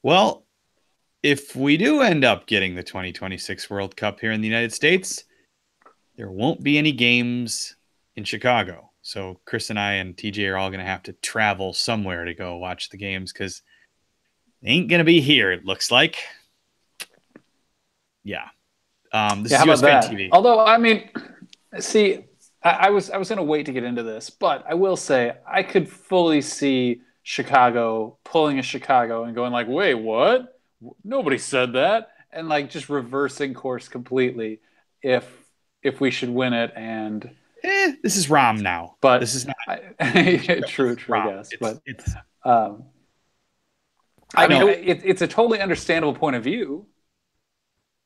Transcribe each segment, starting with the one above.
Well, if we do end up getting the 2026 World Cup here in the United States, there won't be any games in Chicago. So Chris and I and TJ are all going to have to travel somewhere to go watch the games because they ain't going to be here, it looks like. Yeah. This Yeah, is how about US Fan that? TV. Although, I mean, see, I was going to wait to get into this, but I will say I could fully see Chicago pulling a Chicago and going like, "Wait, what? Nobody said that," and like just reversing course completely if we should win it. And This is Rom now. This but is not this true, is true, I Rom. guess. It's But it's um, I I mean, know. it's a totally understandable point of view.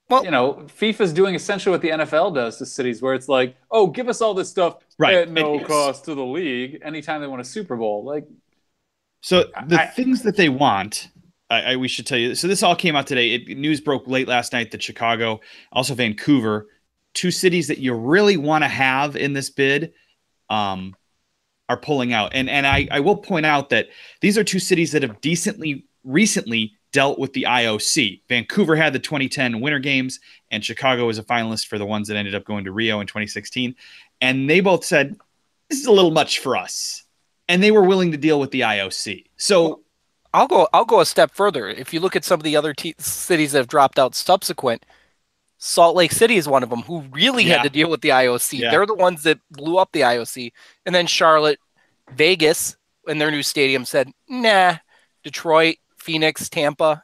Well, You know, FIFA's doing essentially what the NFL does to cities, where it's like, oh, give us all this stuff Right. at It no is. cost to the league anytime they win a Super Bowl. Like, So the I things that they want, we should tell you. So this all came out today. News broke late last night that Chicago, also Vancouver, two cities that you really want to have in this bid, um, are pulling out. And I will point out that these are two cities that have decently recently dealt with the IOC. Vancouver had the 2010 Winter Games, and Chicago was a finalist for the ones that ended up going to Rio in 2016. And they both said, this is a little much for us. And they were willing to deal with the IOC. well, So, I'll go a step further. If you look at some of the other cities that have dropped out subsequent, Salt Lake City is one of them who really had yeah, to deal with the IOC. yeah, They're the ones that blew up the IOC. And then Charlotte, Vegas, in their new stadium said, nah. Detroit, Phoenix, Tampa.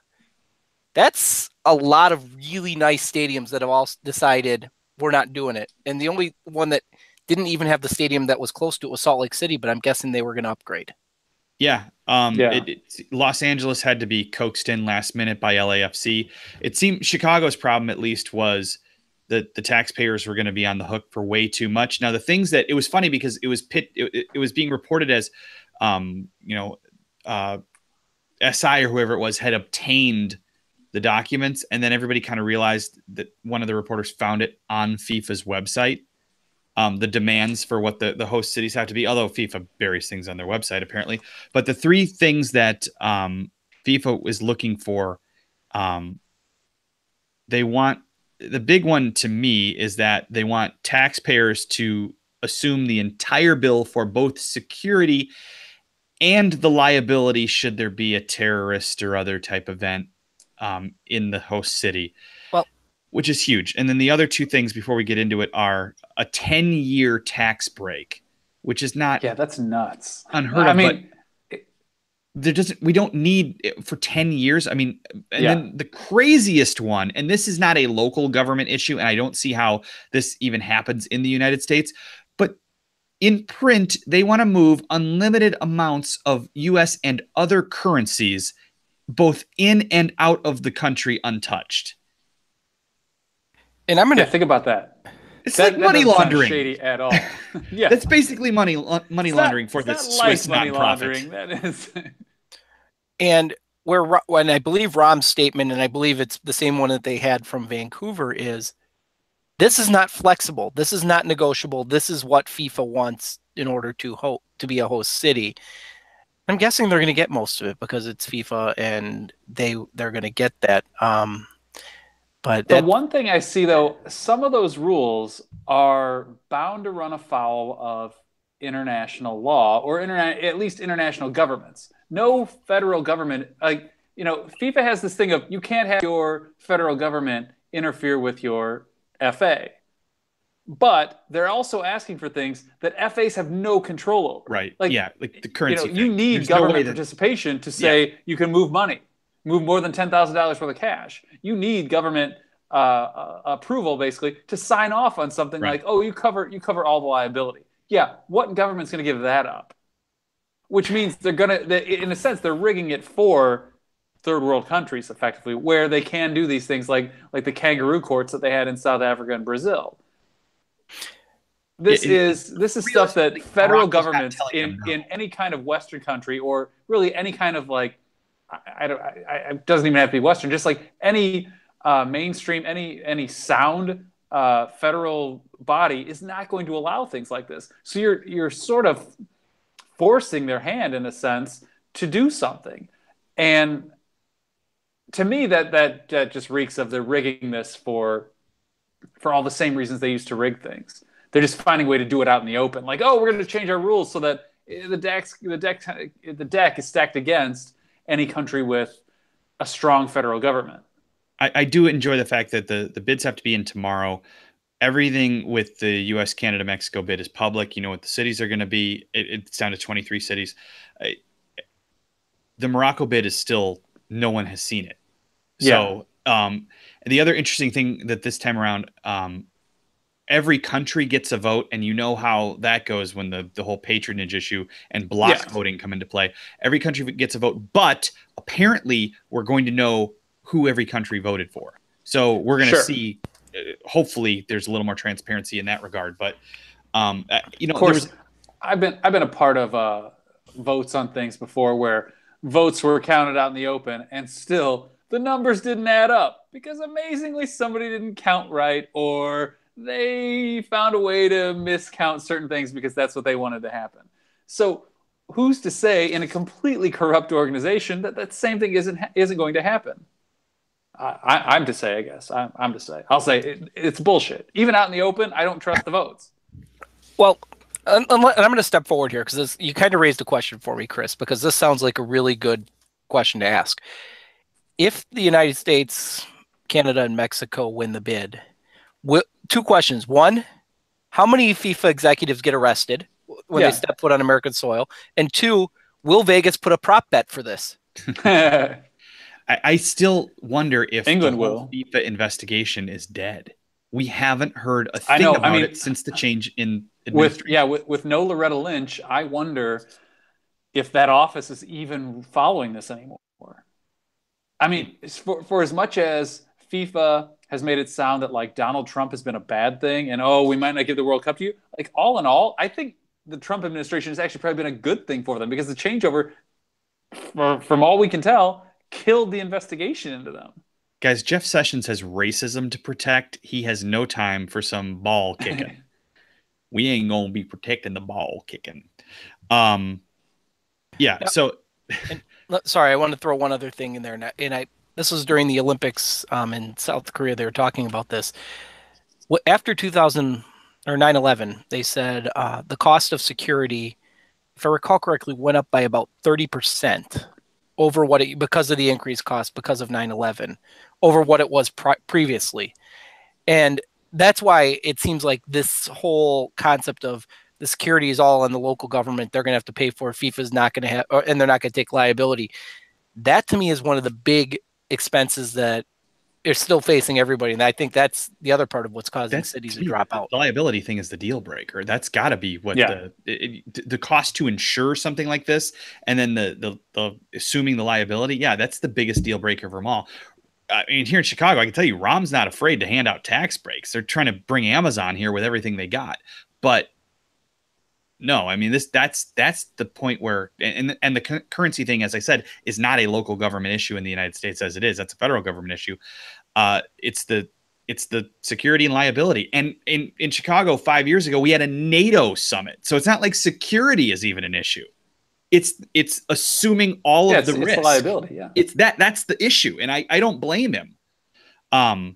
That's a lot of really nice stadiums that have all decided we're not doing it. And the only one that didn't even have the stadium that was close to it was Salt Lake City, but I'm guessing they were going to upgrade. yeah. yeah, Los Angeles had to be coaxed in last minute by LAFC. It seemed Chicago's problem, at least, was that the taxpayers were going to be on the hook for way too much. Now, the things that it was funny because it was being reported as, you know, SI or whoever it was had obtained the documents, and then everybody kind of realized that one of the reporters found it on FIFA's website. The demands for what the host cities have to be, although FIFA buries things on their website apparently. But the three things that FIFA is looking for, um, they want the big one to me is that they want taxpayers to assume the entire bill for both security and the liability should there be a terrorist or other type event in the host city, Well, which is huge. And then the other two things before we get into it are a 10-year tax break, which is not yeah, that's nuts. unheard I of, but mean, we don't need it for 10 years. I mean, and yeah, then the craziest one, and this is not a local government issue, and I don't see how this even happens in the United States, but in print, they want to move unlimited amounts of US and other currencies both in and out of the country untouched. and I'm going yeah. to Think about that. It's like That money doesn't sound laundering. shady at all. Yeah, That's basically money it's not. laundering for It's the not like Swiss money nonprofit. laundering. That is. And when I believe Rom's statement, and I believe it's the same one that they had from Vancouver, is this is not flexible. This is not negotiable. This is what FIFA wants in order to be a host city. I'm guessing they're going to get most of it because it's FIFA and they're going to get that. But The that one thing I see, though, some of those rules are bound to run afoul of international law or at least international governments. No federal government, like, FIFA has this thing of you can't have your federal government interfere with your FA. But they're also asking for things that FAs have no control over. Right. Like, Yeah. Like the currency you thing. need There's no way government that, participation to yeah. say you can move money, move more than $10,000 worth of cash. You need government approval, basically, to sign off on something Right. like, oh, you cover all the liability. Yeah, what government's going to give that up? Which means in a sense, they're rigging it for third world countries, effectively, where they can do these things like the kangaroo courts that they had in South Africa and Brazil. This is stuff that Realistically, federal Morocco's not governments telling them in no. any kind of Western country, or really any kind of, like, it doesn't even have to be Western, just like any mainstream, any sound federal body is not going to allow things like this. So you're sort of forcing their hand in a sense to do something. And to me, that just reeks of the rigging this for all the same reasons they used to rig things. They're just finding a way to do it out in the open. Like, oh, we're going to change our rules so that the deck is stacked against any country with a strong federal government. I do enjoy the fact that the bids have to be in tomorrow. Everything with the U.S., Canada, Mexico bid is public. You know what the cities are going to be. It's down to 23 cities. The Morocco bid is still, no one has seen it. So the other interesting thing that this time around, every country gets a vote, and you know how that goes when the whole patronage issue and block voting come into play. Every country gets a vote, but apparently we're going to know who every country voted for. So we're going to see, hopefully there's a little more transparency in that regard. But, you know, of course, I've been a part of votes on things before where votes were counted out in the open and still the numbers didn't add up because amazingly somebody didn't count right, or they found a way to miscount certain things because that's what they wanted to happen. So who's to say in a completely corrupt organization that same thing isn't going to happen? I'm to say, I guess. I'm to say. I'll say it's bullshit. Even out in the open, I don't trust the votes. Well, and I'm going to step forward here because you kind of raised a question for me, Chris, because this sounds like a really good question to ask. If the United States, Canada, and Mexico win the bid, two questions. One, how many FIFA executives get arrested when they step foot on American soil? And two, will Vegas put a prop bet for this? I still wonder if England the whole FIFA investigation is dead. We haven't heard a thing about it since the change in administration. With no Loretta Lynch, I wonder if that office is even following this anymore. I mean, for as much as FIFA has made it sound that like Donald Trump has been a bad thing and, oh, we might not give the World Cup to you, like all in all, I think the Trump administration has actually probably been a good thing for them because the changeover, from all we can tell, killed the investigation into them. Guys, Jeff Sessions has racism to protect. He has no time for some ball kicking. We ain't going to be protecting the ball kicking. Sorry, I want to throw one other thing in there. And this was during the Olympics in South Korea. They were talking about this. After 2000 or 9/11, they said the cost of security, if I recall correctly, went up by about 30% over because of the increased cost because of 9/11 over what it was previously. And that's why it seems like this whole concept of the security is all on the local government. They're going to have to pay for it. FIFA's not going to have, and they're not going to take liability. That to me is one of the big expenses that are still facing everybody. And I think that's the other part of what's causing cities to drop out. The liability thing is the deal breaker. That's got to be what the cost to insure something like this. And then the assuming the liability. Yeah, that's the biggest deal breaker for them all. I mean, here in Chicago, I can tell you, Rom's not afraid to hand out tax breaks. They're trying to bring Amazon here with everything they got. But no, I mean, that's the point where, and the currency thing, as I said, is not a local government issue in the United States as it is. That's a federal government issue. It's the security and liability. And in Chicago 5 years ago, we had a NATO summit. So it's not like security is even an issue. It's assuming all of the risk. It's the liability, It's that's the issue. And I don't blame him. And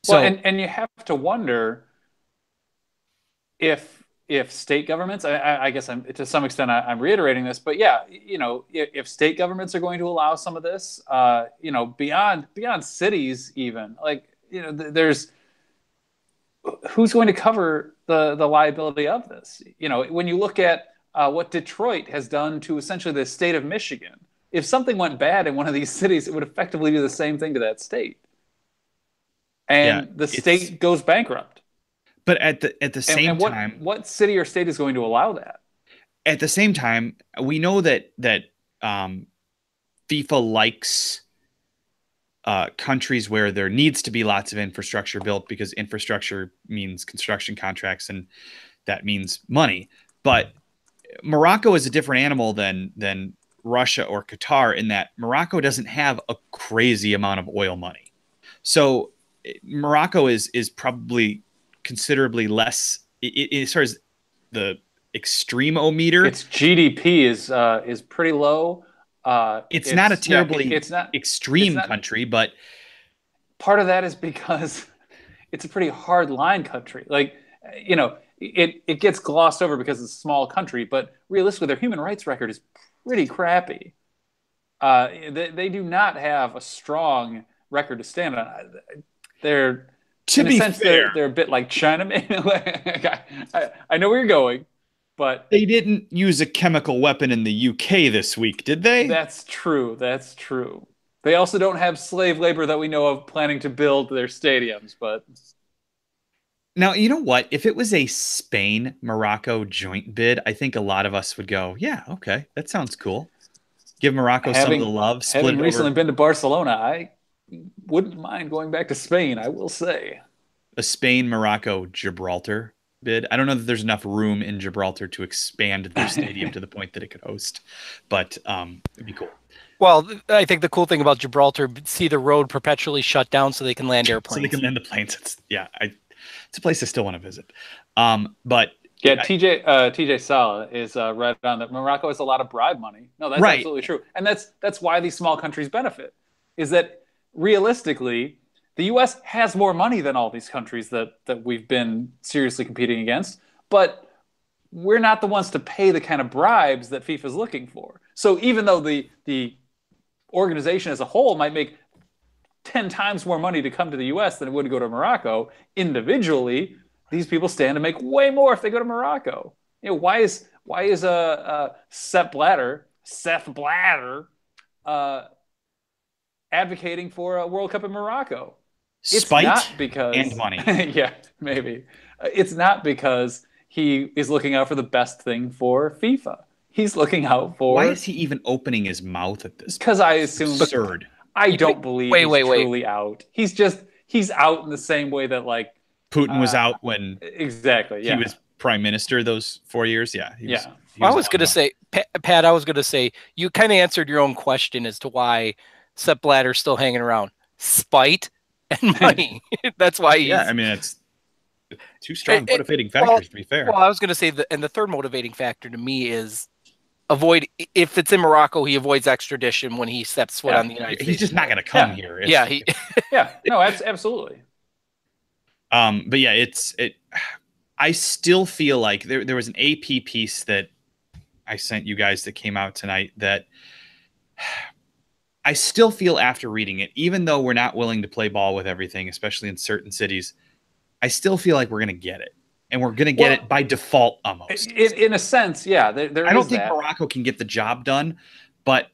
you have to wonder if state governments, I guess to some extent I'm reiterating this, but if state governments are going to allow some of this, beyond cities even, there's who's going to cover the liability of this? When you look at what Detroit has done to essentially the state of Michigan, if something went bad in one of these cities, it would effectively do the same thing to that state, and the state goes bankrupt. But at the same time, what city or state is going to allow that? At the same time, we know that FIFA likes countries where there needs to be lots of infrastructure built because infrastructure means construction contracts and that means money. But Morocco is a different animal than Russia or Qatar in that Morocco doesn't have a crazy amount of oil money. So Morocco is probably considerably less as far as the extreme-o-meter. Its GDP is pretty low. It's not a terribly it's not extreme country, but part of that is because it's a pretty hard line country. Like, it gets glossed over because it's a small country, but realistically, their human rights record is pretty crappy. They do not have a strong record to stand on. They're, in a sense, they're a bit like China. I know where you're going, but they didn't use a chemical weapon in the UK this week, did they? That's true. That's true. They also don't have slave labor that we know of planning to build their stadiums, but... Now, you know what? If it was a Spain-Morocco joint bid, I think a lot of us would go, yeah, okay, that sounds cool. Give Morocco some of the love. Having recently been to Barcelona, I wouldn't mind going back to Spain, I will say. A Spain-Morocco-Gibraltar bid. I don't know that there's enough room in Gibraltar to expand their stadium to the point that it could host, but it'd be cool. Well, I think the cool thing about Gibraltar, see the road perpetually shut down so they can land airplanes. So they can land the planes. It's a place I still want to visit. But yeah, TJ Sala is right on that. Morocco has a lot of bribe money. No, that's right. Absolutely true, and that's why these small countries benefit. Is that realistically, the U.S. has more money than all these countries that we've been seriously competing against, but we're not the ones to pay the kind of bribes that FIFA is looking for. So even though the organization as a whole might make 10 times more money to come to the U.S. than it would to go to Morocco, individually, these people stand to make way more if they go to Morocco. Why is Sepp Blatter advocating for a World Cup in Morocco? It's spite not because, and money. Yeah, maybe. It's not because he is looking out for the best thing for FIFA. He's looking out for... Why is he even opening his mouth at this? Because I assume... Absurd. I don't believe he's truly out. He's out in the same way that, like... Putin was out when... Exactly, yeah. He was prime minister those 4 years. Yeah. I was going to say, Pat, you kind of answered your own question as to why Sepp Blatter's still hanging around. Spite and money. That's why he's... Yeah, I mean, it's two strong motivating factors, to be fair. Well, I was going to say, and the third motivating factor to me is if it's in Morocco, he avoids extradition when he steps foot on the United States. He's just not going to come here. No, absolutely. But yeah, I still feel like there was an AP piece that I sent you guys that came out tonight that I still feel after reading it, even though we're not willing to play ball with everything, especially in certain cities, I still feel like we're going to get it. And we're going to get it by default almost. In a sense, yeah. I don't think Morocco can get the job done, but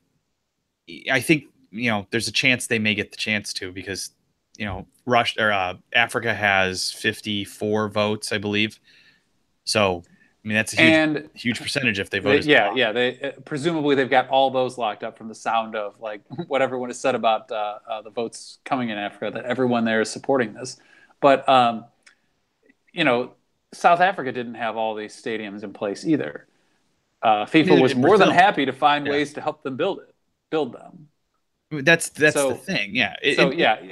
I think, there's a chance they may get the chance to because, Africa has 54 votes, I believe. So, I mean, that's a huge percentage if they vote. Presumably they've got all those locked up from the sound of like what everyone has said about the votes coming in Africa, that everyone there is supporting this. But, South Africa didn't have all these stadiums in place either. FIFA was more than happy to find ways to help them build them. That's the thing, yeah.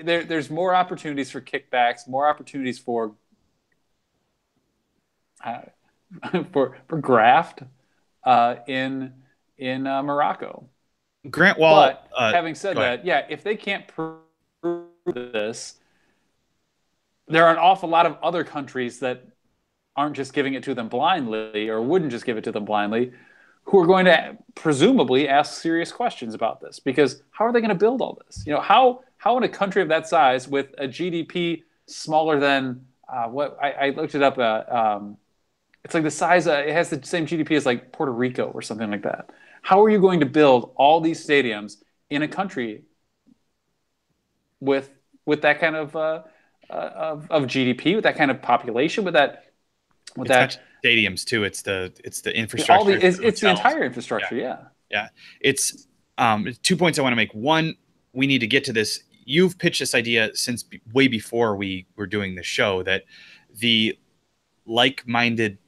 There's more opportunities for kickbacks, more opportunities for graft in Morocco. Grant Wall. But having said that, if they can't prove this, there are an awful lot of other countries that aren't just giving it to them blindly or wouldn't just give it to them blindly, who are going to presumably ask serious questions about this. Because how are they going to build all this? How in a country of that size with a GDP smaller than what I looked it up, it's like the size, it has the same GDP as like Puerto Rico or something like that. How are you going to build all these stadiums in a country with that kind of GDP, with that kind of population, with that stadiums too? It's the infrastructure. It's the entire infrastructure. Yeah. It's 2 points I want to make. One, we need to get to this. You've pitched this idea since way before we were doing the show that the like-minded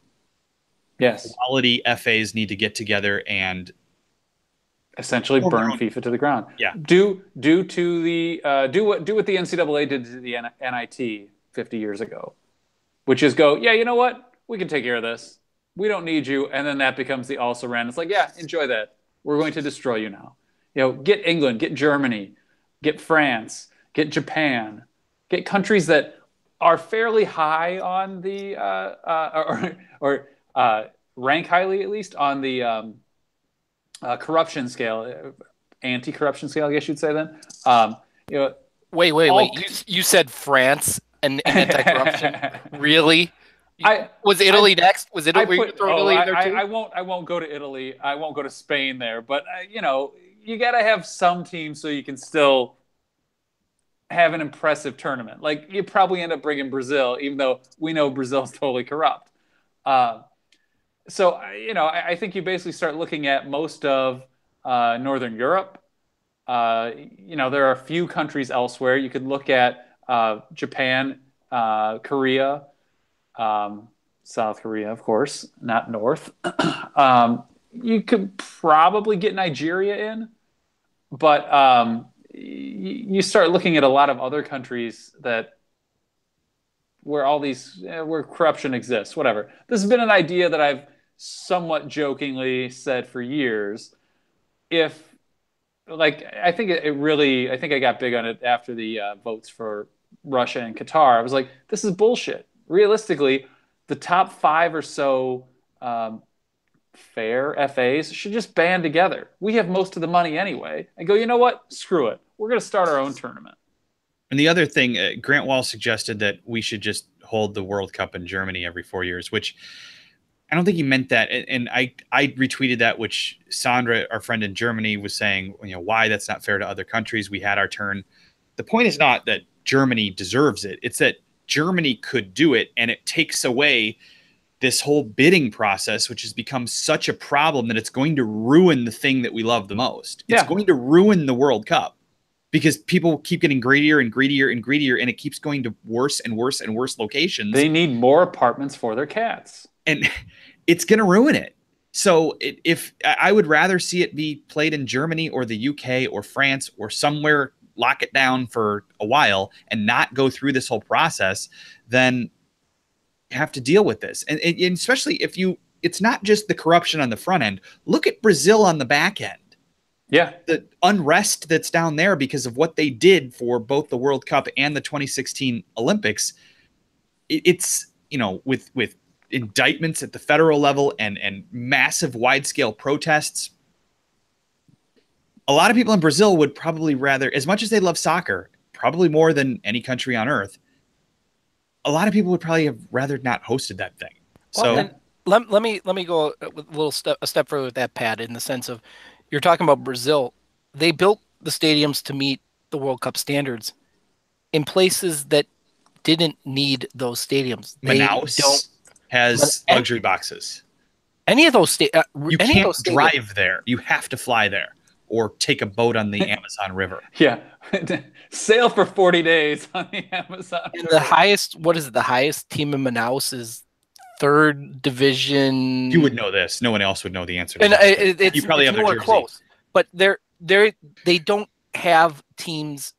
quality FAs need to get together and essentially burn FIFA to the ground. Yeah. Do what the NCAA did to the NIT 50 years ago, which is go, you know what? We can take care of this. We don't need you. And then that becomes the also ran. It's like, enjoy that. We're going to destroy you now. Get England, get Germany, get France, get Japan, get countries that are fairly high on the rank highly at least on the corruption scale, anti-corruption scale, I guess you'd say then. Wait. You said France and anti-corruption? Really? Was Italy next? Was it? Were you throwing Italy in there too? I won't go to Italy. I won't go to Spain there. But you got to have some teams so you can still have an impressive tournament. Like you probably end up bringing Brazil, even though we know Brazil's totally corrupt. So I think you basically start looking at most of Northern Europe. There are a few countries elsewhere. You could look at Japan, Korea. South Korea, of course, not North. You could probably get Nigeria in, but you start looking at a lot of other countries where corruption exists. Whatever. This has been an idea that I've somewhat jokingly said for years. I think I got big on it after the votes for Russia and Qatar. I was like, this is bullshit. Realistically, the top 5 or so fair FAs should just band together. We have most of the money anyway. And go, you know what? Screw it. We're going to start our own tournament. And the other thing, Grant Wall suggested that we should just hold the World Cup in Germany every 4 years, which I don't think he meant that. And I retweeted that, which Sandra, our friend in Germany, was saying, why that's not fair to other countries. We had our turn. The point is not that Germany deserves it. It's that Germany could do it, and it takes away this whole bidding process, which has become such a problem that it's going to ruin the thing that we love the most. It's going to ruin the World Cup because people keep getting greedier and greedier and greedier, and it keeps going to worse and worse and worse locations. They need more apartments for their cats. And it's going to ruin it. So if I would rather see it be played in Germany or the UK or France or somewhere, lock it down for a while and not go through this whole process, then you have to deal with this. And especially if it's not just the corruption on the front end. Look at Brazil on the back end. Yeah. The unrest that's down there because of what they did for both the World Cup and the 2016 Olympics. It's, with indictments at the federal level and massive wide-scale protests. A lot of people in Brazil would probably rather, as much as they love soccer, probably more than any country on earth, a lot of people would probably have rather not hosted that thing. So let me go a step further with that, Pat, in the sense of you're talking about Brazil. They built the stadiums to meet the World Cup standards in places that didn't need those stadiums. Manaus has luxury boxes. Any of those you can't drive there. You have to fly there or take a boat on the Amazon River. Yeah. Sail for 40 days on the Amazon River. The highest team in Manaus is 3rd division. You would know this. No one else would know the answer to and that. You probably have nowhere close. But they don't have teams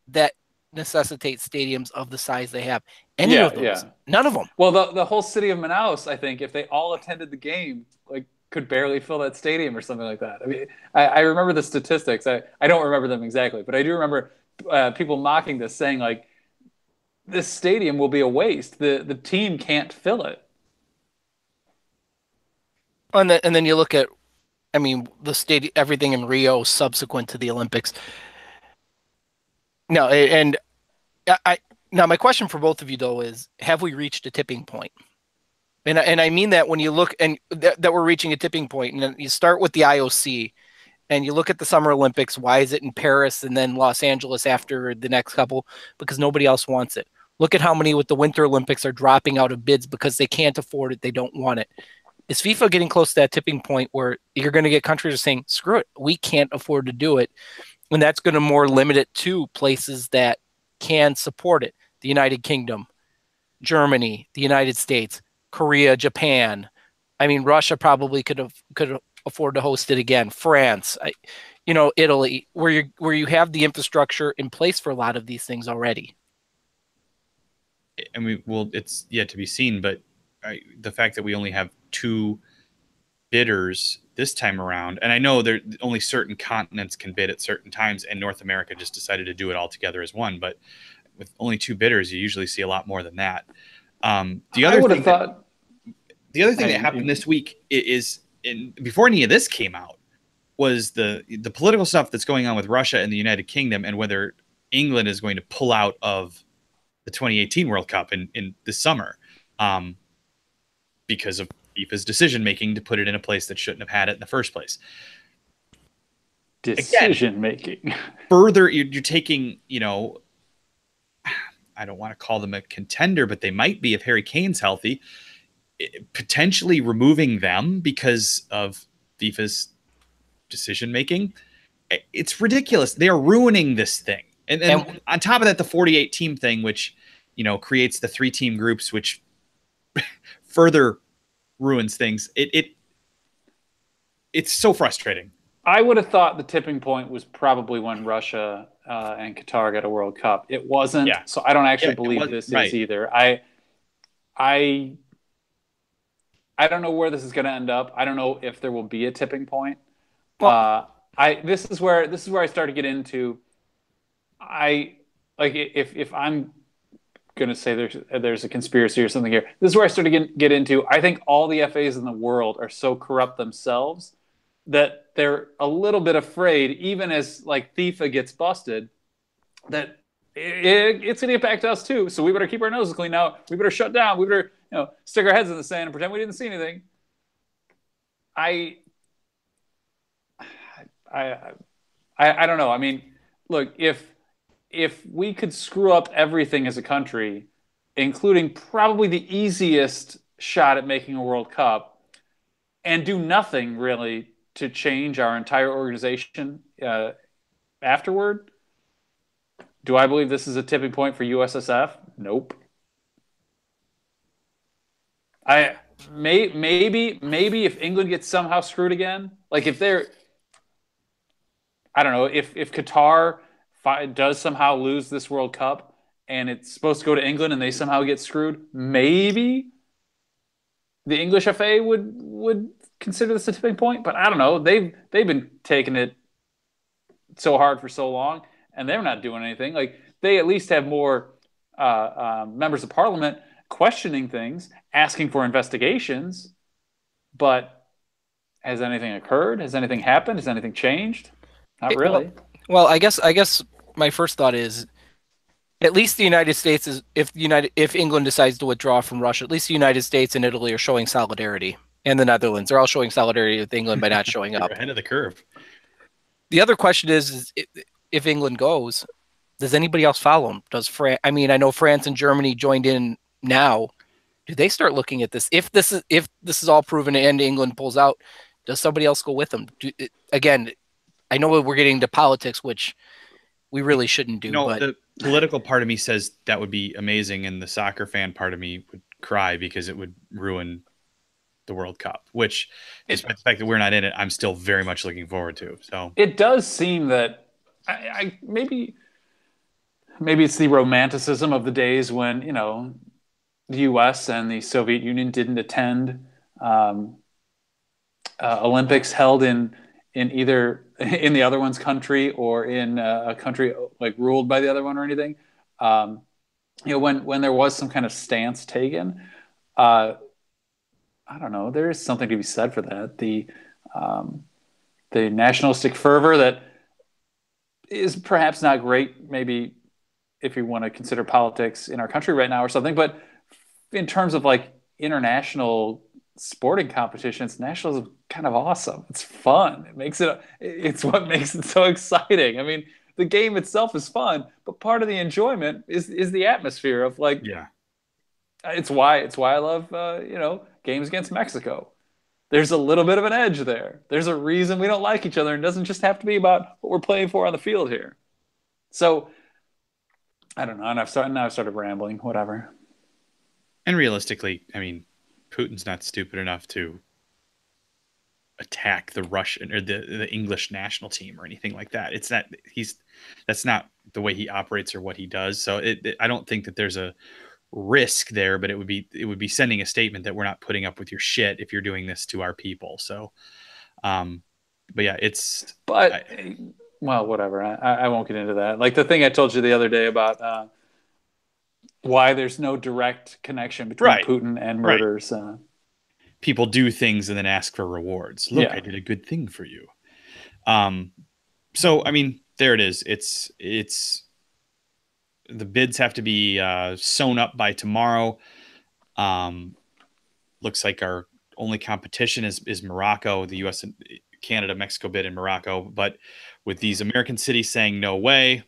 that necessitate stadiums of the size they have. Any of those. Yeah. None of them. Well, the whole city of Manaus, I think, if they all attended the game, could barely fill that stadium or something like that. I mean, I remember the statistics. I don't remember them exactly, but I do remember people mocking this, saying this stadium will be a waste. The team can't fill it. And then you look at, the stadium, everything in Rio subsequent to the Olympics. No, and now my question for both of you though is: have we reached a tipping point? And I mean that when you look and that we're reaching a tipping point, and then you start with the IOC, and you look at the Summer Olympics. Why is it in Paris and then Los Angeles after the next couple? Because nobody else wants it. Look at how many with the Winter Olympics are dropping out of bids because they can't afford it. They don't want it. Is FIFA getting close to that tipping point where you're going to get countries saying, screw it, we can't afford to do it? And that's going to more limit it to places that can support it. The United Kingdom, Germany, the United States, Korea, Japan. Russia probably could afford to host it again. France, Italy, where you have the infrastructure in place for a lot of these things already. It's yet to be seen, but the fact that we only have 2 bidders this time around. And I know there only certain continents can bid at certain times, and North America just decided to do it all together as one. But with only 2 bidders, you usually see a lot more than that. The other thing that happened this week is before any of this came out was the political stuff that's going on with Russia and the United Kingdom, and whether England is going to pull out of the 2018 World Cup in this summer because of FIFA's decision making to put it in a place that shouldn't have had it in the first place. Decision making. Further, you're taking, I don't want to call them a contender, but they might be if Harry Kane's healthy, potentially removing them because of FIFA's decision making. It's ridiculous. They are ruining this thing. And on top of that, the 48 team thing, which, creates the 3-team groups, which further ruins things. It's so frustrating. I would have thought the tipping point was probably when Russia and Qatar got a World Cup. It wasn't. Yeah. So I don't actually believe this is either. I don't know where this is going to end up. I don't know if there will be a tipping point. Well, this is where I start to get into. If I'm going to say there's a conspiracy or something here, this is where I start to get into. I think all the FAs in the world are so corrupt themselves that they're a little bit afraid, even as FIFA gets busted, that it's going to impact us too. So we better keep our noses clean now. We better shut down. We better stick our heads in the sand and pretend we didn't see anything. I don't know. I mean, look, if we could screw up everything as a country, including probably the easiest shot at making a World Cup, and do nothing really to change our entire organization afterward, do I believe this is a tipping point for USSF? Nope. Maybe if England gets somehow screwed again, if they're, I don't know, if Qatar does somehow lose this World Cup and it's supposed to go to England and they somehow get screwed, maybe the English FA would consider this a tipping point. But I don't know. They've been taking it so hard for so long, and they're not doing anything. They at least have more members of parliament questioning things, asking for investigations. But has anything occurred? Has anything happened? Has anything changed? Not really. Well, I guess my first thought is, at least the United States is, if England decides to withdraw from Russia, at least the United States and Italy are showing solidarity, and the Netherlands, they're all showing solidarity with England by not showing up. Ahead of the curve. The other question is if England goes, does anybody else follow them? I know France and Germany joined in now. Do they start looking at this? If this is all proven and England pulls out, does somebody else go with them? Again, I know we're getting into politics, which we really shouldn't do. But the political part of me says that would be amazing, and the soccer fan part of me would cry because it would ruin the World Cup, which, despite the fact that we're not in it, I'm still very much looking forward to. So it does seem that maybe it's the romanticism of the days when the U.S. and the Soviet Union didn't attend Olympics held in either in the other one's country or in a country ruled by the other one or anything. When there was some kind of stance taken, I don't know. There is something to be said for that. The nationalistic fervor that is perhaps not great, maybe if you want to consider politics in our country right now or something, but in terms of international sporting competitions, nationalism is kind of awesome. It's fun. It's what makes it so exciting. I mean, the game itself is fun, but part of the enjoyment is the atmosphere of It's why I love games against Mexico. There's a little bit of an edge there. There's a reason we don't like each other, and it doesn't just have to be about what we're playing for on the field here. So I don't know. And I've started rambling. Whatever. And realistically, I mean, Putin's not stupid enough to attack the Russian or the English national team or anything like that. That's not the way he operates or what he does. So I don't think that there's a risk there, but it would be sending a statement that we're not putting up with your shit if you're doing this to our people. So, but yeah, well, whatever. I won't get into that. Like the thing I told you the other day about why there's no direct connection between Putin and murders. People do things and then ask for rewards. Look, I did a good thing for you. So, I mean, there it is. It's the bids have to be sewn up by tomorrow. Looks like our only competition is Morocco, the U.S. and Canada, Mexico bid in Morocco. But with these American cities saying no way,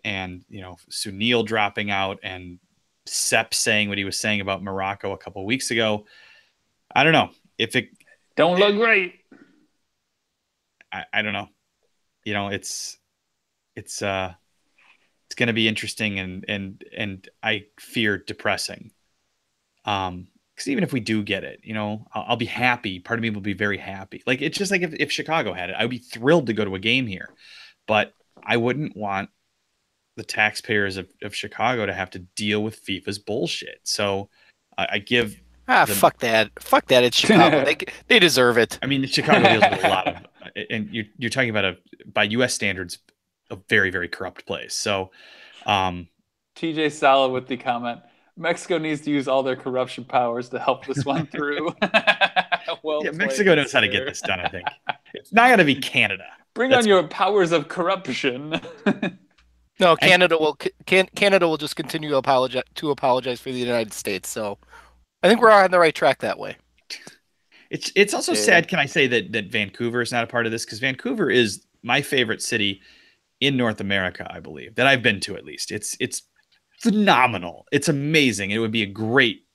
and Sunil dropping out, and Sepp saying what he was saying about Morocco a couple of weeks ago, I don't know if it don't look great. I don't know. It's going to be interesting and I fear depressing. Because even if we do get it, I'll be happy. Part of me will be very happy. Like, it's just like if Chicago had it, I would be thrilled to go to a game here, but I wouldn't want the taxpayers of Chicago to have to deal with FIFA's bullshit. So I give fuck that. It's Chicago. they deserve it. I mean, Chicago deals with a lot of, and you're talking about by U.S. standards, a very, very corrupt place. So, TJ Sala with the comment, Mexico needs to use all their corruption powers to help this one through. Mexico knows how to get this done, I think. It's not going to be Canada. Bring on your powers of corruption. No, Canada will just continue to apologize for the United States. So I think we're on the right track that way. It's also sad, can I say, that Vancouver is not a part of this, because Vancouver is my favorite city in North America, I believe, that I've been to at least. It's phenomenal. It's amazing. It would be a great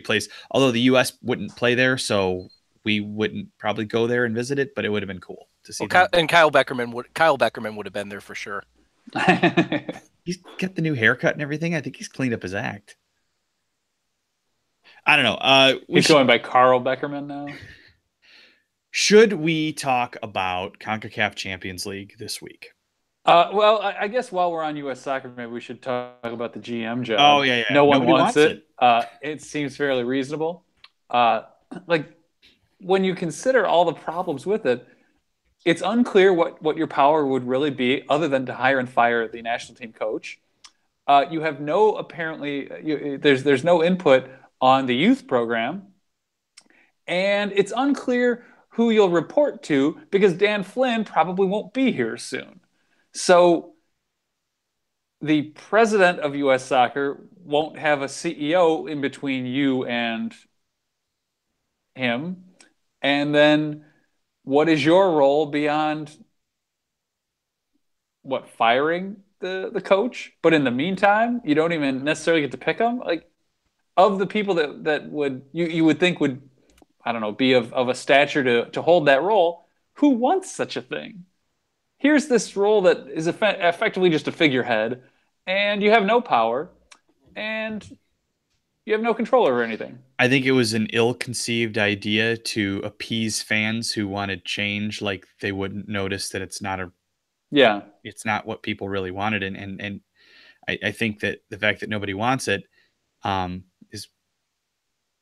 place. Although the U.S. wouldn't play there, so we wouldn't probably go there and visit it, but it would have been cool to see. And Kyle Beckerman would have been there for sure. He's got the new haircut and everything. I think he's cleaned up his act. I don't know. He's going by Carl Beckerman now. Should we talk about Concacaf Champions League this week? Well, I guess while we're on U.S. soccer, maybe we should talk about the GM job. Oh, yeah. No one wants it. It seems fairly reasonable. Like, when you consider all the problems with it, it's unclear what your power would really be other than to hire and fire the national team coach. You have there's no input on the youth program, and it's unclear who you'll report to because Dan Flynn probably won't be here soon. So the president of U.S. Soccer won't have a CEO in between you and him. And then what is your role beyond firing the coach? But in the meantime, you don't even necessarily get to pick them. Like, of the people that would you would think would, I don't know, be of a stature to hold that role, who wants such a thing? Here's this role that is effectively just a figurehead, and you have no power, and you have no control over anything. I think it was an ill-conceived idea to appease fans who wanted change, like they wouldn't notice that it's not what people really wanted, and I think that the fact that nobody wants it is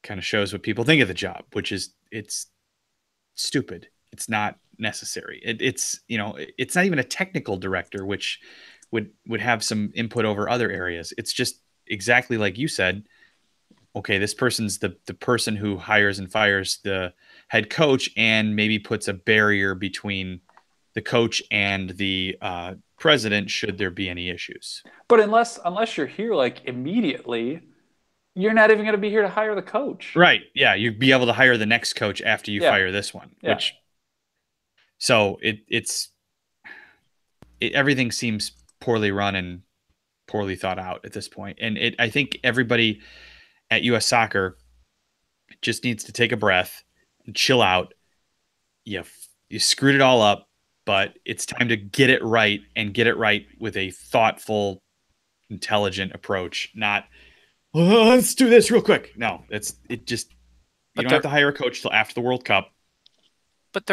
kind of shows what people think of the job, which is it's stupid. It's not necessary. It's not even a technical director, which would have some input over other areas. It's just exactly like you said. Okay, this person's the person who hires and fires the head coach and maybe puts a barrier between the coach and the president should there be any issues. But unless you're here like immediately, you're not even going to be here to hire the coach. Right. Yeah. You'd be able to hire the next coach after you fire this one, so everything seems poorly run and poorly thought out at this point. And I think everybody at U.S. Soccer just needs to take a breath and chill out. You screwed it all up, but it's time to get it right, and get it right with a thoughtful, intelligent approach. Not, let's do this real quick. No, you don't have to hire a coach till after the World Cup. But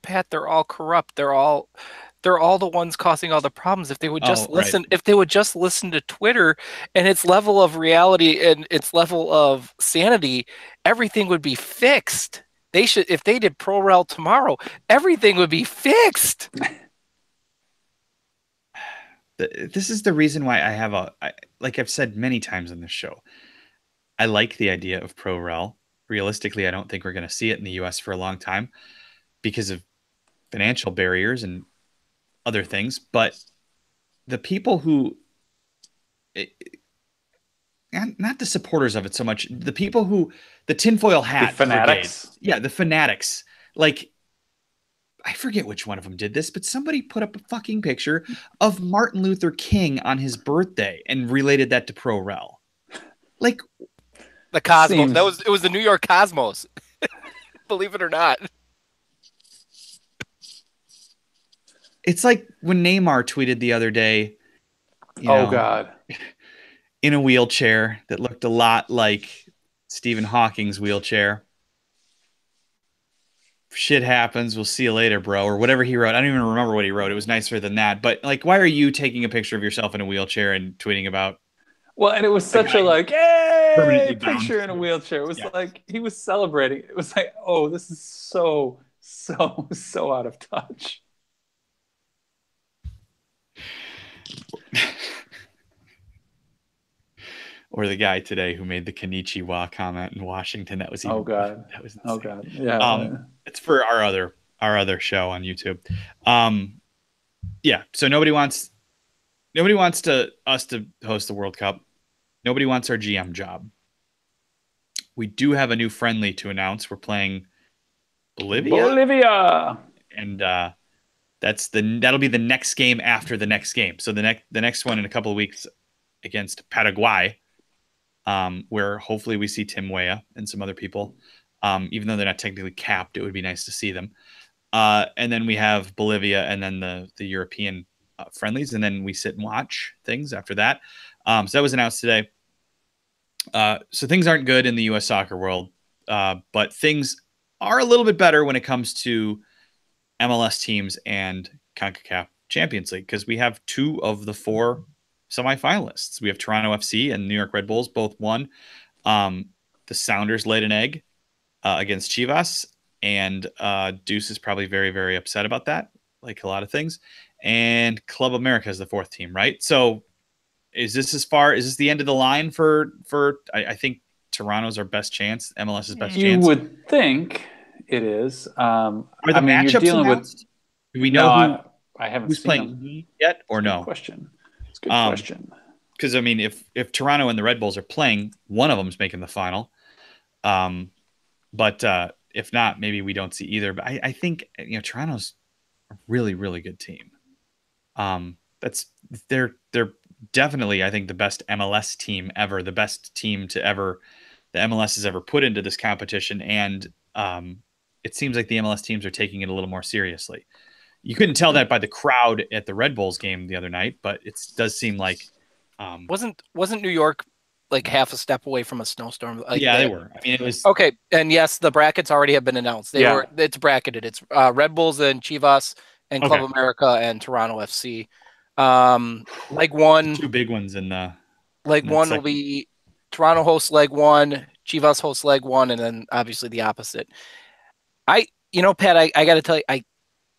Pat, they're all corrupt. they're all the ones causing all the problems. If they would just listen, right. if they would just listen to Twitter and its level of reality and its level of sanity, everything would be fixed. They should, if they did Pro Rel tomorrow, everything would be fixed. This is the reason why I have like I've said many times on this show, I like the idea of Pro Rel. Realistically, I don't think we're going to see it in the US for a long time because of financial barriers and other things. But the people who, not the supporters of it so much, the people who, the tinfoil hat fanatics. Brigade, yeah, the fanatics, like, I forget which one of them did this, but somebody put up a fucking picture of Martin Luther King on his birthday and related that to Pro Rel. Like, the Cosmos. It was the New York Cosmos. Believe it or not. It's like when Neymar tweeted the other day, God, in a wheelchair that looked a lot like Stephen Hawking's wheelchair. Shit happens. We'll see you later, bro. Or whatever he wrote. I don't even remember what he wrote. It was nicer than that. But like, why are you taking a picture of yourself in a wheelchair and tweeting about? Well, and it was such a like, hey, picture bound. in a wheelchair. It was like he was celebrating. It was like, oh, this is so out of touch. Or the guy today who made the Konnichiwa comment in Washington. That was even, that was insane. Oh God, yeah. It's for our other show on YouTube. Yeah. So nobody wants us to host the World Cup. Nobody wants our GM job. We do have a new friendly to announce. We're playing Bolivia, and that'll be the next game after the next game. So the next one in a couple of weeks against Paraguay, where hopefully we see Tim Weah and some other people. Even though they're not technically capped, it would be nice to see them. And then we have Bolivia and then the European friendlies, and then we sit and watch things after that. So that was announced today. So things aren't good in the U.S. soccer world, but things are a little bit better when it comes to MLS teams and Concacaf Champions League, because we have 2 of the 4 semifinalists. We have Toronto FC and New York Red Bulls both won. The Sounders laid an egg against Chivas, and Deuce is probably very, very upset about that, like a lot of things. And Club America is the 4th team, right? So is this the end of the line for I think Toronto's our best chance, MLS's best chance? You would think it is. Are the matchups announced? Do we know I haven't who's seen playing them yet, or no? Good question. It's a good question. Because I mean, if Toronto and the Red Bulls are playing, one of them's making the final. But if not, maybe we don't see either. But I think Toronto's a really, really good team. They're definitely, I think, the best MLS team ever, the best team the MLS has ever put into this competition. And it seems like the MLS teams are taking it a little more seriously. You couldn't tell that by the crowd at the Red Bulls game the other night, but it does seem like wasn't New York like half a step away from a snowstorm? Like, yeah, they were. I mean, it was okay. And yes, the brackets already have been announced. It's bracketed. It's Red Bulls and Chivas and Club America and Toronto FC. Leg 1, 2 big ones in the leg 1 will be Toronto hosts leg 1, Chivas hosts leg 1, and then obviously the opposite. Pat, I got to tell you,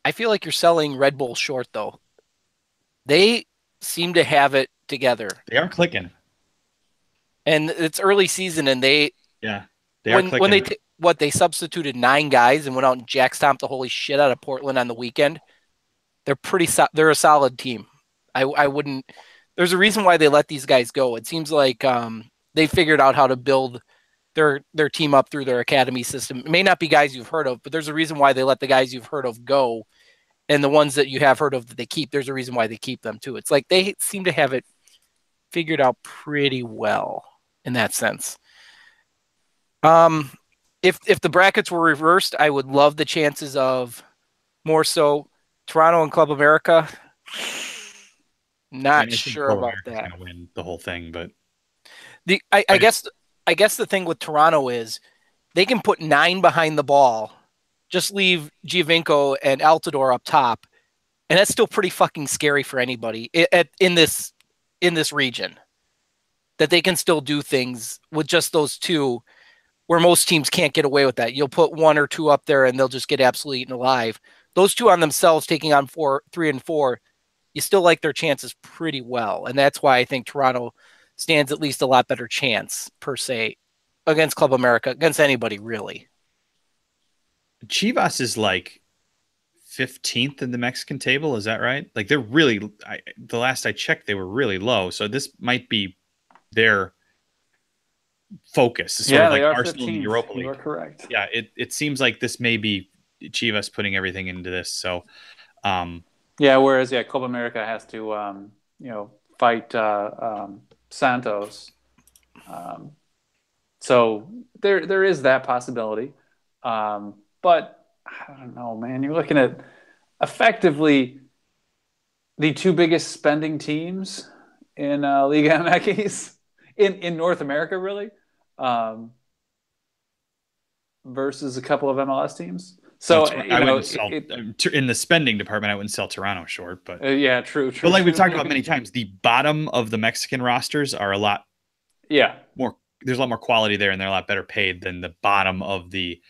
I feel like you're selling Red Bull short, though. They seem to have it together. They are clicking. And it's early season, and they are clicking. When they substituted 9 guys and went out and jack stomped the holy shit out of Portland on the weekend. They're a solid team. I wouldn't. There's a reason why they let these guys go. It seems like they figured out how to build their team up through their academy system. It may not be guys you've heard of, but there's a reason why they let the guys you've heard of go, and the ones that you have heard of that they keep. There's a reason why they keep them too. It's like they seem to have it figured out pretty well in that sense. If the brackets were reversed, I would love the chances of more so Toronto and Club America. Not sure about that. Gonna win the whole thing, but I guess the thing with Toronto is they can put 9 behind the ball, just leave Giovinco and Altidore up top, And that's still pretty fucking scary for anybody in this region, that they can still do things with just those two, where most teams can't get away with that. You'll put one or two up there and they'll just get absolutely eaten alive. Those two on themselves taking on 3 and 4, you still like their chances pretty well. And that's why I think Toronto stands at least a lot better chance, per se, against Club America, against anybody, really. Chivas is like 15th in the Mexican table. Is that right? Like they're really, the last I checked, they were really low. So this might be their focus. It's sort of like Arsenal in the Europa League. You are correct. Yeah, it seems like this may be Chivas putting everything into this. So, whereas Club America has to fight Santos. So there is that possibility. But I don't know, man. You're looking at effectively the two biggest spending teams in Liga MX in North America, really, versus a couple of MLS teams. So I wouldn't sell in the spending department. I wouldn't sell Toronto short, but true. But like we've talked about many times, the bottom of the Mexican rosters are a lot more. There's a lot more quality there, and they're a lot better paid than the bottom of the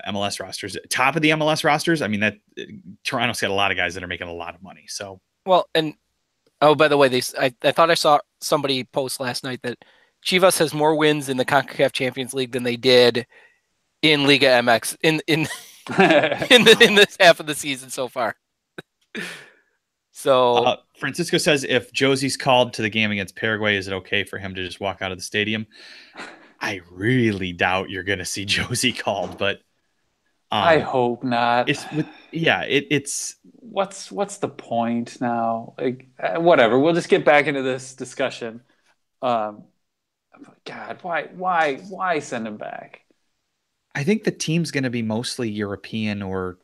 MLS rosters. Top of the MLS rosters, I mean, that Toronto's got a lot of guys that are making a lot of money. So and by the way, I thought I saw somebody post last night that Chivas has more wins in the Concacaf Champions League than they did in Liga MX in this half of the season so far. So Francisco says, if Josie's called to the game against Paraguay, is it okay for him to just walk out of the stadium? I really doubt you're going to see Josie called, but I hope not. It's what's the point now? Like, whatever. We'll just get back into this discussion. God, why send him back? I think the team's going to be mostly European, or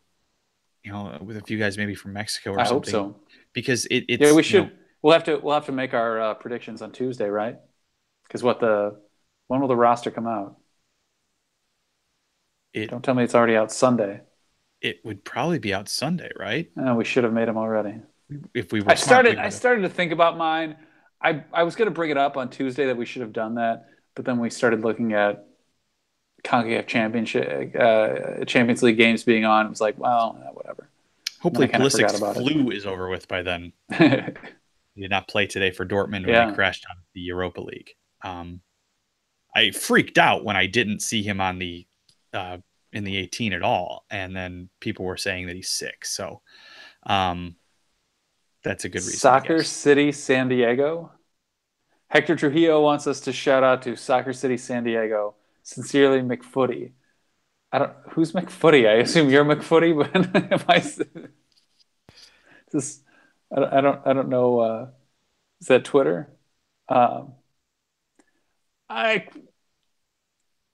with a few guys maybe from Mexico or something. I hope so, because it's we should. We'll have to make our predictions on Tuesday, right? Because when will the roster come out? Don't tell me it's already out Sunday. It would probably be out Sunday, right? We should have made them already. If we were I started to think about mine. I was going to bring it up on Tuesday that we should have done that, but then we started looking at Concacaf Champions League games being on. It was like, well, whatever. Hopefully Pulisic's flu is over with by then. He did not play today for Dortmund when he crashed out of the Europa League. I freaked out when I didn't see him on the in the 18 at all, and then people were saying that he's sick. So that's a good reason. Soccer City San Diego. Hector Trujillo wants us to shout out to Soccer City San Diego. Sincerely, McFooty. Who's McFooty? I assume you're McFooty, but I don't know. Is that Twitter? I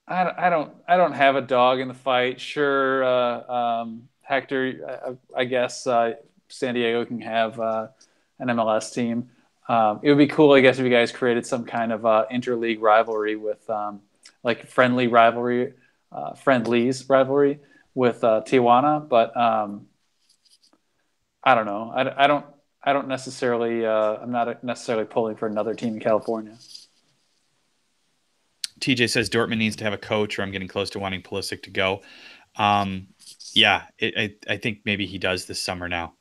don't have a dog in the fight. Sure, Hector. I guess San Diego can have an MLS team. It would be cool, I guess, if you guys created some kind of interleague rivalry with like friendlies rivalry with Tijuana. But I don't know. I don't necessarily. I'm not necessarily pulling for another team in California. TJ says Dortmund needs to have a coach, or I'm getting close to wanting Pulisic to go. I think maybe he does this summer now,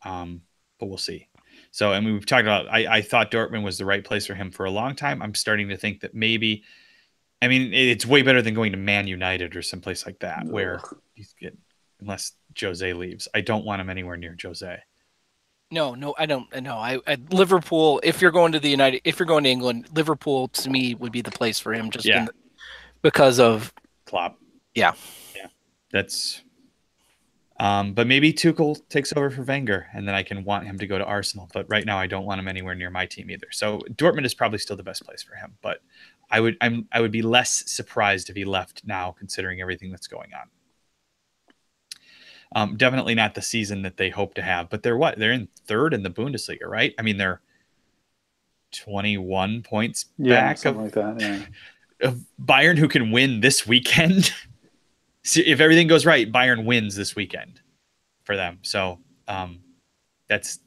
but we'll see. So, and we've talked about, I thought Dortmund was the right place for him for a long time. I'm starting to think that maybe, I mean, it's way better than going to Man United or someplace like that, where he's good, unless Jose leaves. I don't want him anywhere near Jose. No, I don't. No, Liverpool. If you're going to England, Liverpool to me would be the place for him, because of Klopp. Yeah. That's. But maybe Tuchel takes over for Wenger, and then I can want him to go to Arsenal. But right now, I don't want him anywhere near my team either. So Dortmund is probably still the best place for him. But I would be less surprised if he left now, considering everything that's going on. Definitely not the season that they hope to have, but they're in third in the Bundesliga, right? I mean, they're 21 points back like that, of Bayern, who can win this weekend. So if everything goes right, Bayern wins this weekend for them. So That's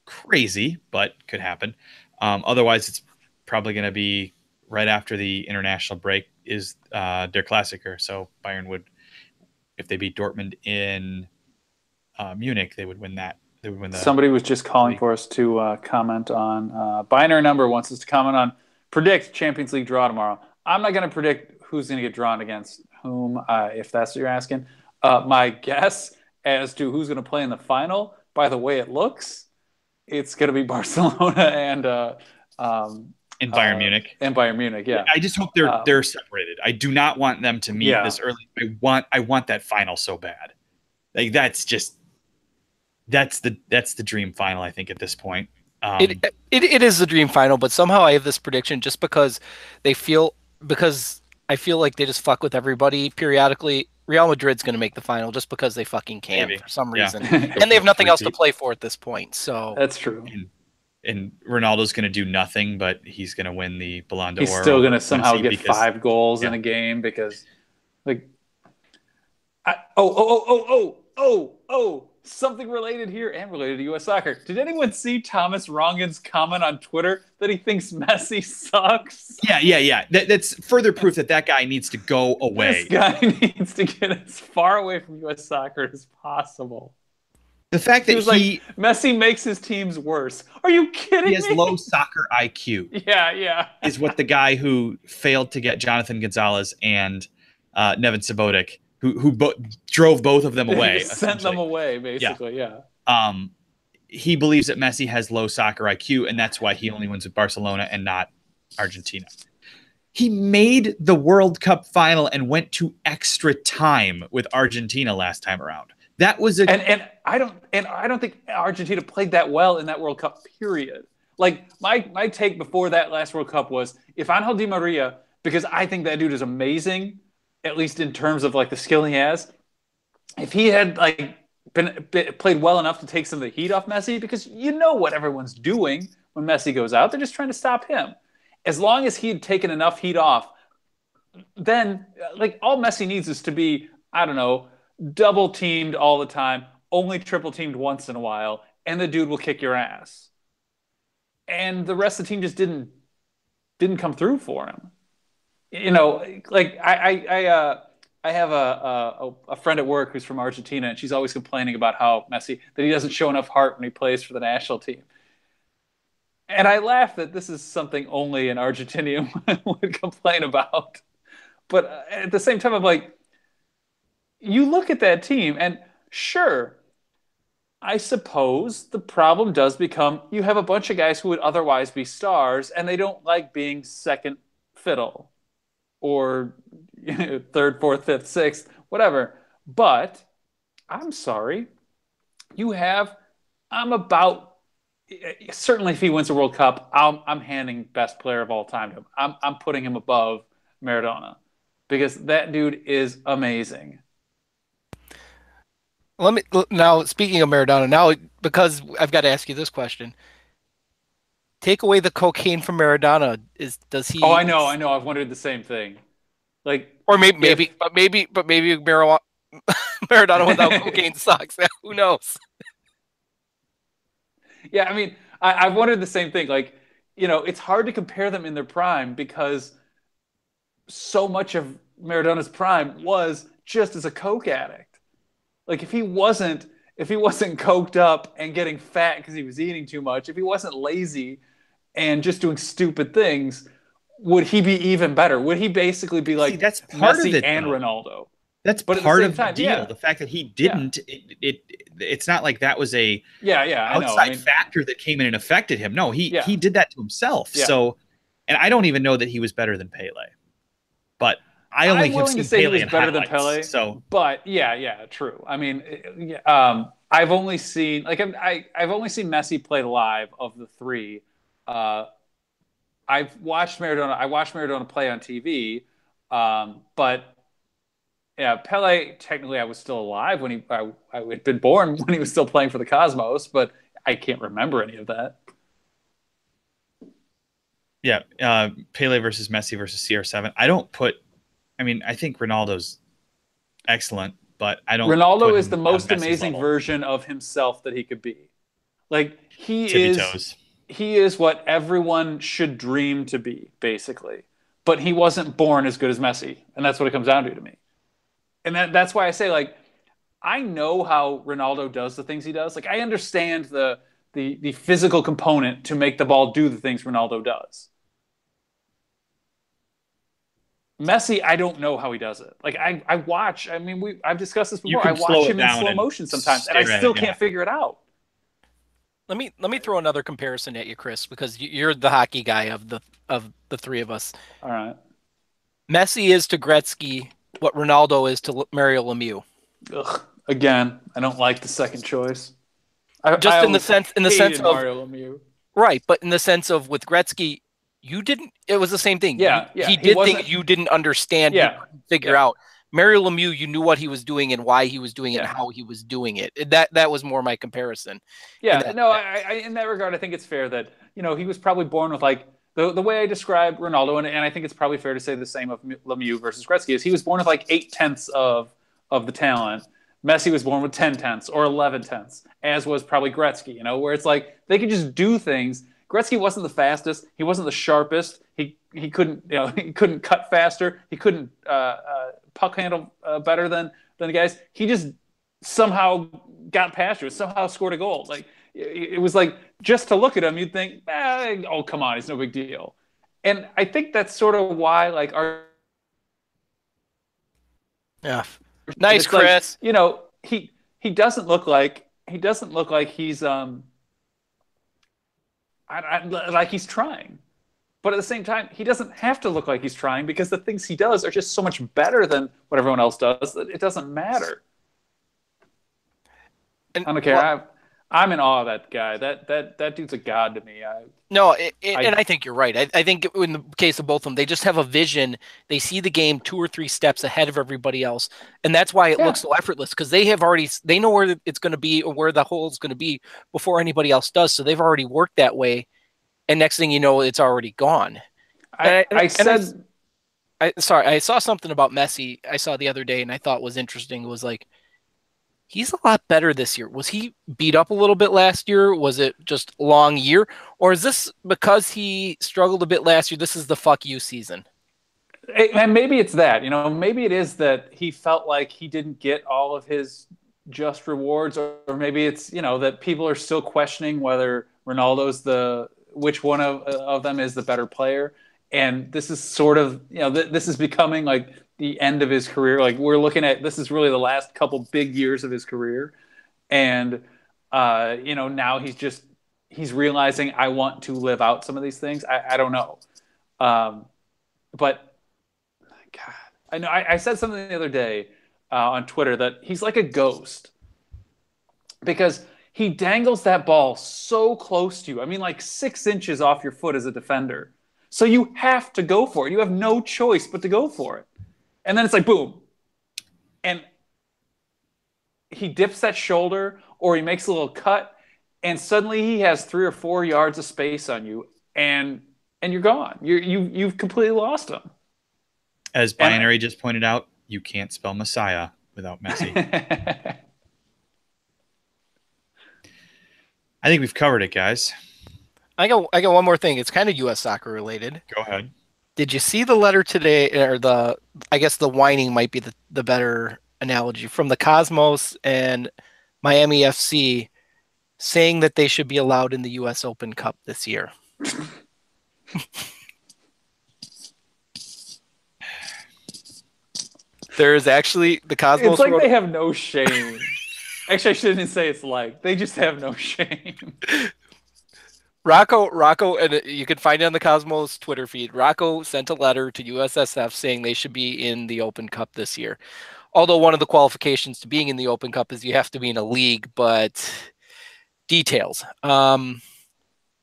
crazy, but could happen. Otherwise, it's probably going to be right after the international break is Der Klassiker. So Bayern would, if they beat Dortmund in Munich, they would win that. They would win the. Somebody was just calling for us to comment on Binary Number wants us to comment on predict Champions League draw tomorrow. I'm not going to predict who's going to get drawn against whom, if that's what you're asking. My guess as to who's going to play in the final, by the way it looks, it's going to be Barcelona and Bayern Munich. And Bayern Munich, yeah. I just hope they're separated. I do not want them to meet this early. I want that final so bad. Like that's the dream final, I think, at this point. It is the dream final, but somehow I have this prediction just because I feel like they just fuck with everybody periodically. Real Madrid's going to make the final just because they fucking can for some reason, and they have nothing else to play for at this point. So that's true. And Ronaldo's going to do nothing, but he's going to win the Ballon d'Or. He's still going to somehow get 5 goals in a game because, like, something related here and related to U.S. soccer. Did anyone see Thomas Rongen's comment on Twitter that he thinks Messi sucks? Yeah. That's further proof that guy needs to go away. This guy needs to get as far away from U.S. soccer as possible. The fact that like, Messi makes his teams worse. Are you kidding me? He has low soccer IQ. Yeah. Is what the guy who failed to get Jonathan Gonzalez and Nevin Subotic, who drove both of them away. Sent them away, basically, yeah. He believes that Messi has low soccer IQ, and that's why he only wins with Barcelona and not Argentina. He made the World Cup final and went to extra time with Argentina last time around. That was and I don't think Argentina played that well in that World Cup period. Like my take before that last World Cup was if Angel Di Maria, because I think that dude is amazing, at least in terms of like the skill he has. If he had like been played well enough to take some of the heat off Messi, because you know what everyone's doing when Messi goes out, they're just trying to stop him. As long as he had taken enough heat off, then like all Messi needs is to be, I don't know, double teamed all the time, only triple teamed once in a while, and the dude will kick your ass. And the rest of the team just didn't come through for him. You know, like I have a friend at work who's from Argentina, and she's always complaining about how Messi, that he doesn't show enough heart when he plays for the national team. And I laugh that this is something only an Argentinian would complain about. But at the same time, I'm like, you look at that team, and sure, I suppose the problem does become you have a bunch of guys who would otherwise be stars, and they don't like being second fiddle or third, fourth, fifth, sixth, whatever. But I'm sorry, certainly if he wins the World Cup, I'm handing best player of all time to him. I'm putting him above Maradona because that dude is amazing. Now, speaking of Maradona, because I've got to ask you this question. Take away the cocaine from Maradona. Does he? Oh, I know. I've wondered the same thing. Like, or maybe Maradona without cocaine sucks. Who knows? Yeah, I mean, I've wondered the same thing. Like, you know, it's hard to compare them in their prime because so much of Maradona's prime was just as a coke addict. Like if he wasn't coked up and getting fat because he was eating too much, if he wasn't lazy and just doing stupid things, would he be even better? Would he basically be like that's part Messi of it, and though. Ronaldo? That's part of the deal. Yeah. The fact that he didn't, it's not like that was a outside factor that came in and affected him. No, he did that to himself. Yeah. So, and I don't even know that he was better than Pele, but I'm willing to say he was better than Pele. So, but true. I mean, I've only seen Messi play live of the three. I've watched Maradona. I watched Maradona play on TV, but yeah, Pele. Technically, I was still alive when I had been born when he was still playing for the Cosmos, but I can't remember any of that. Yeah, Pele versus Messi versus CR7. I think Ronaldo's excellent, but I don't. Ronaldo is the most amazing version of himself that he could be. Like he Tippy is toes. he is what everyone should dream to be, basically. But he wasn't born as good as Messi, and that's what it comes down to me. And that's why I say, like, I know how Ronaldo does the things he does. Like, I understand the physical component to make the ball do the things Ronaldo does. Messi, I don't know how he does it. Like, I watch. I mean, I've discussed this before. I watch him in slow motion sometimes, and I still can't figure it out. Let me throw another comparison at you, Chris, because you're the hockey guy of the three of us. All right. Messi is to Gretzky what Ronaldo is to Mario Lemieux. Ugh. Again, I don't like the second choice. Just in the sense of Mario Lemieux. Right, but in the sense of with Gretzky, you didn't. It was the same thing. Yeah, he did things you didn't understand. Yeah, you couldn't figure out. Mario Lemieux, you knew what he was doing and why he was doing it and how he was doing it. That was more my comparison. Yeah, I in that regard, I think it's fair that he was probably born with like the way I describe Ronaldo, and I think it's probably fair to say the same of Lemieux versus Gretzky is he was born with like 8/10 of the talent. Messi was born with 10/10 or 11/10, as was probably Gretzky. Where it's like they could just do things. Gretzky wasn't the fastest. He wasn't the sharpest. He couldn't he couldn't cut faster. He couldn't puck handle better than the guys. He just somehow got past you. Somehow scored a goal. Like it was like just to look at him, you'd think, oh come on, it's no big deal. And I think that's sort of why like our nice, Chris. Like, he doesn't look like he's like he's trying. But at the same time, he doesn't have to look like he's trying because the things he does are just so much better than what everyone else does that it doesn't matter. And I don't care. Well, I'm in awe of that guy. That dude's a god to me. And I think you're right. I think in the case of both of them, they just have a vision. They see the game 2 or 3 steps ahead of everybody else, and that's why it looks so effortless because they know where it's going to be or where the hole is going to be before anybody else does. So they've already worked that way, and next thing you know, it's already gone. I saw something about Messi. I saw the other day, and I thought was interesting. It was like, he's a lot better this year. Was he beat up a little bit last year? Was it just a long year? Or is this because he struggled a bit last year? This is the fuck you season. And maybe it's that, maybe it is that he felt like he didn't get all of his just rewards, or maybe it's, that people are still questioning whether Ronaldo's which one of them is the better player. And this is sort of, this is becoming like the end of his career. Like we're looking at, this is really the last couple big years of his career. And, now he's realizing I want to live out some of these things. I don't know. But God, I know I said something the other day on Twitter that he's like a ghost because he dangles that ball so close to you. I mean, like 6 inches off your foot as a defender. So you have to go for it. You have no choice but to go for it. And then it's like, boom. And he dips that shoulder or he makes a little cut and suddenly he has 3 or 4 yards of space on you and you're gone. You've completely lost him. As Binary just pointed out, you can't spell Messiah without Messi. I think we've covered it, guys. I got one more thing. It's kind of U.S. soccer related. Go ahead. Did you see the letter today, or I guess the whining might be the better analogy, from the Cosmos and Miami FC saying that they should be allowed in the U.S. Open Cup this year? There's actually the Cosmos. It's like they have no shame. Actually, I shouldn't say it's like. They just have no shame. Rocco, and you can find it on the Cosmos Twitter feed. Rocco sent a letter to USSF saying they should be in the Open Cup this year. Although one of the qualifications to being in the Open Cup is you have to be in a league, but details. And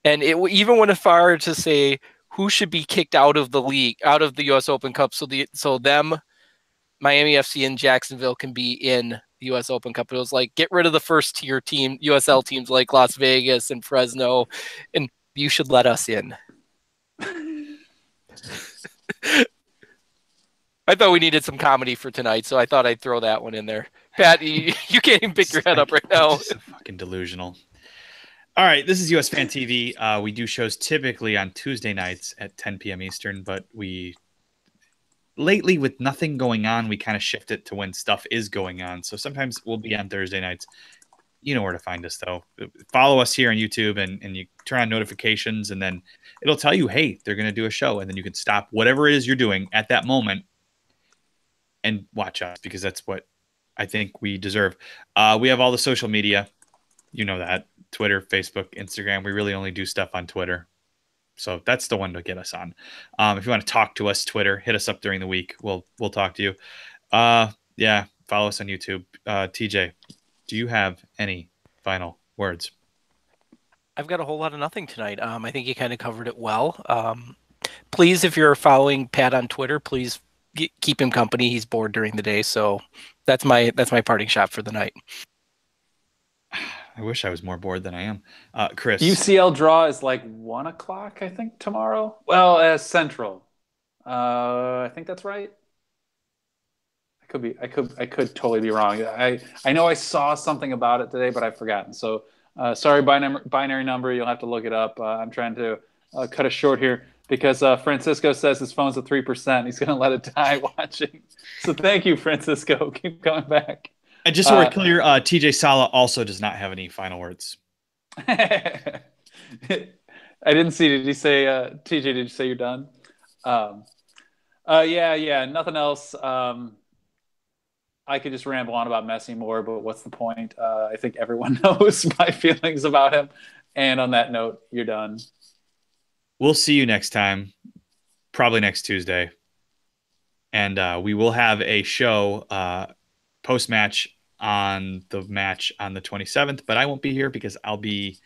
it even went as far to say who should be kicked out of the league, out of the US Open Cup, so them, Miami FC and Jacksonville can be in the U.S. Open Cup. It was like, get rid of the first tier team, USL teams like Las Vegas and Fresno, and you should let us in. I thought we needed some comedy for tonight, so I thought I'd throw that one in there. Pat, you can't even pick your head up right now. So fucking delusional. All right, this is US Fan TV. We do shows typically on Tuesday nights at 10 p.m. Eastern, but lately with nothing going on, we kind of shift it to when stuff is going on. So sometimes we'll be on Thursday nights. You know where to find us, though. Follow us here on YouTube, and you turn on notifications, and then it'll tell you, hey, they're going to do a show, and then you can stop whatever it is you're doing at that moment and watch us, because that's what I think we deserve. We have all the social media. You know that. Twitter, Facebook, Instagram. We really only do stuff on Twitter. So that's the one to get us on. If you want to talk to us, Twitter, hit us up during the week. We'll talk to you. Yeah, follow us on YouTube. TJ, do you have any final words? I've got a whole lot of nothing tonight. I think you kind of covered it well. Please, if you're following Pat on Twitter, please keep him company. He's bored during the day, so that's my parting shot for the night. I wish I was more bored than I am. Chris. UCL draw is like 1 o'clock, I think, tomorrow. Well, Central. I think that's right. I could totally be wrong. I know I saw something about it today, but I've forgotten. So sorry, binary number. You'll have to look it up. I'm trying to cut it short here because Francisco says his phone's at 3%. He's going to let it die watching. So thank you, Francisco. Keep coming back. And just so we're clear, TJ Sala also does not have any final words. I didn't see. Did he say, TJ, did you say you're done? Yeah, nothing else. I could just ramble on about Messi more, but what's the point? I think everyone knows my feelings about him. And on that note, you're done. We'll see you next time, probably next Tuesday. And we will have a show post-match on the match on the 27th, but I won't be here because I'll be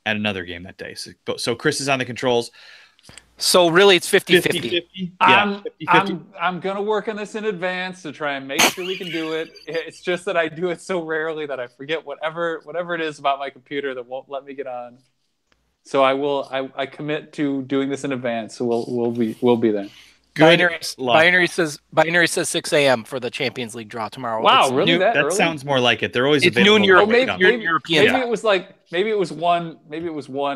at another game that day. So Chris is on the controls. So really it's 50-50. Yeah, I'm going to work on this in advance to try and make sure we can do it. It's just that I do it so rarely that I forget whatever it is about my computer that won't let me get on. So I commit to doing this in advance. So we'll be there. Binary says 6 a.m. for the Champions League draw tomorrow. Wow, it's really that early? Sounds more like it. They're always it's available. noon European. Maybe it was one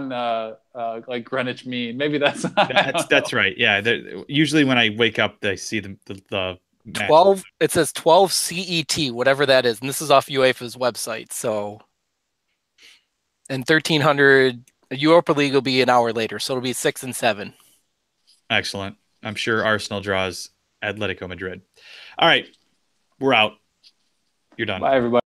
like Greenwich Mean. Maybe that's right. Yeah, usually when I wake up, I see the 12. It says 12 CET, whatever that is, and this is off UEFA's website. So, and 1300 Europa League will be an hour later, so it'll be 6 and 7. Excellent. I'm sure Arsenal draws Atletico Madrid. All right. We're out. You're done. Bye, everybody.